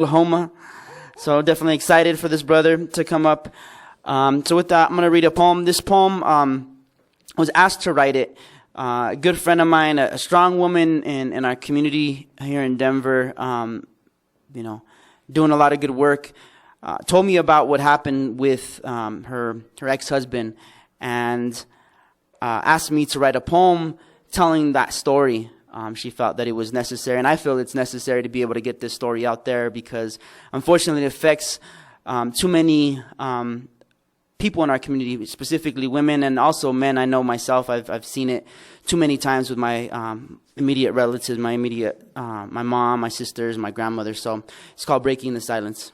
Oklahoma. So definitely excited for this brother to come up. So with that, I'm going to read a poem. This poem, I was asked to write it. A good friend of mine, a strong woman in our community here in Denver, doing a lot of good work, told me about what happened with her ex-husband, and asked me to write a poem telling that story. She felt that it was necessary, and I feel it's necessary to be able to get this story out there because, unfortunately, it affects too many people in our community, specifically women and also men. I know myself; I've seen it too many times with my immediate relatives, my mom, my sisters, my grandmother. So it's called "Breaking the Silence."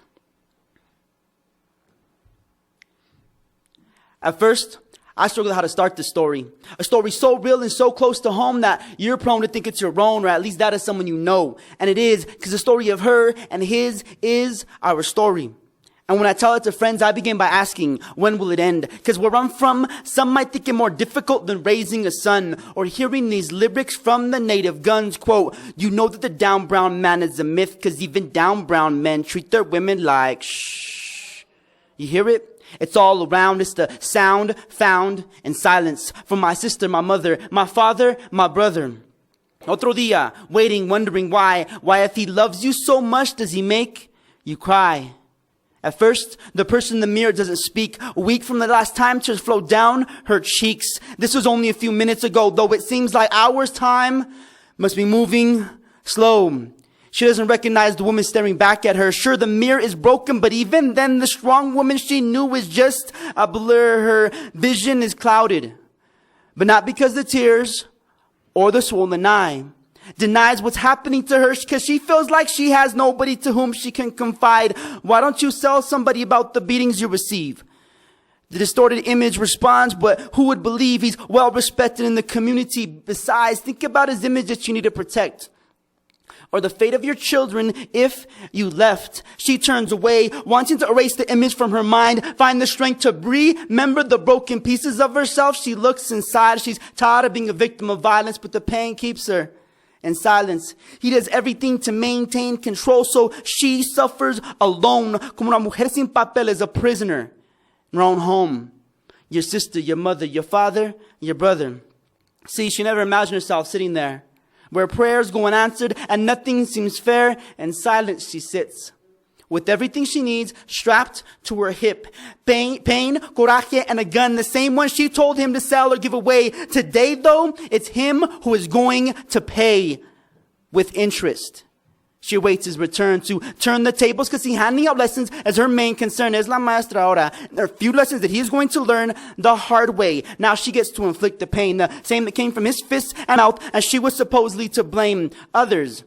At first, I struggled how to start this story. A story so real and so close to home that you're prone to think it's your own, or at least that is someone you know. And it is, because the story of her and his is our story. And when I tell it to friends, I begin by asking, when will it end? Because where I'm from, some might think it more difficult than raising a son, or hearing these lyrics from the native guns. Quote, you know that the down brown man is a myth, because even down brown men treat their women like shh. You hear it? It's all around. It's the sound found in silence. From my sister, my mother, my father, my brother. Otro día, waiting, wondering why. Why if he loves you so much, does he make you cry? At first, the person in the mirror doesn't speak. A week from the last time, tears flow down her cheeks. This was only a few minutes ago, though it seems like hours. Time must be moving slow. She doesn't recognize the woman staring back at her. Sure, the mirror is broken, but even then, the strong woman she knew is just a blur. Her vision is clouded. But not because the tears or the swollen eye denies what's happening to her, because she feels like she has nobody to whom she can confide. Why don't you tell somebody about the beatings you receive? The distorted image responds, but who would believe he's well respected in the community? Besides, think about his image that you need to protect. Or the fate of your children if you left. She turns away, wanting to erase the image from her mind, find the strength to remember the broken pieces of herself. She looks inside. She's tired of being a victim of violence, but the pain keeps her in silence. He does everything to maintain control, so she suffers alone, como una mujer sin papeles, a prisoner in her own home. Your sister, your mother, your father, your brother. See, she never imagined herself sitting there, where prayers go unanswered and nothing seems fair. In silence she sits, with everything she needs strapped to her hip. Pain, coraje, and a gun, the same one she told him to sell or give away. Today, though, it's him who is going to pay with interest. She awaits his return to turn the tables, because handing out lessons as her main concern. Es la maestra ahora. There are few lessons that he's going to learn the hard way. Now she gets to inflict the pain, the same that came from his fists and mouth, and she was supposedly to blame others.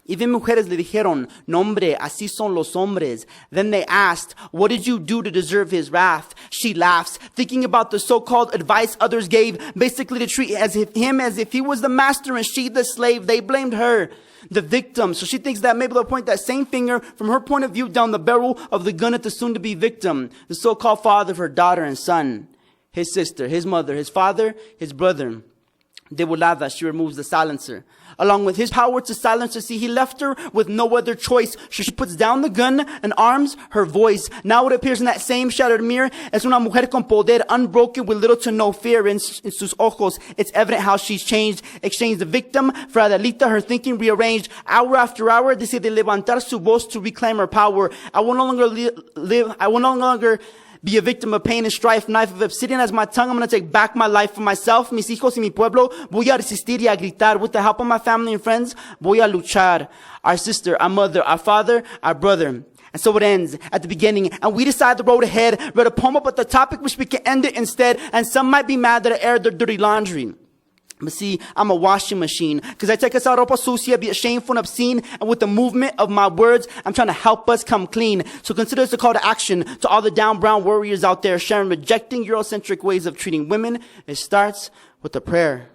Even mujeres le dijeron, no hombre, así son los hombres. Then they asked, what did you do to deserve his wrath? She laughs, thinking about the so-called advice others gave, basically to treat him as if he was the master and she the slave. They blamed her, the victim. So she thinks that maybe they'll point that same finger from her point of view down the barrel of the gun at the soon-to-be victim, the so-called father of her daughter and son, his sister, his mother, his father, his brother. De volada, she removes the silencer. Along with his power to silence her, see, he left her with no other choice. She puts down the gun and arms her voice. Now it appears in that same shattered mirror as una mujer con poder, unbroken with little to no fear in sus ojos. It's evident how she's changed. Exchanged the victim for Adelita, her thinking rearranged. Hour after hour, decide levantar su voz to reclaim her power. I will no longer be a victim of pain and strife. Knife of obsidian as my tongue. I'm going to take back my life for myself, mis hijos y mi pueblo. Voy a resistir y a gritar. With the help of my family and friends, voy a luchar. Our sister, our mother, our father, our brother. And so it ends at the beginning, and we decide the road ahead. Read a poem about the topic, which we can end it instead. And some might be mad that I aired their dirty laundry. But see, I'm a washing machine, because I take us out ropa sucia, be it shameful and obscene, and with the movement of my words, I'm trying to help us come clean. So consider this a call to action to all the down brown warriors out there sharing, rejecting Eurocentric ways of treating women. It starts with a prayer.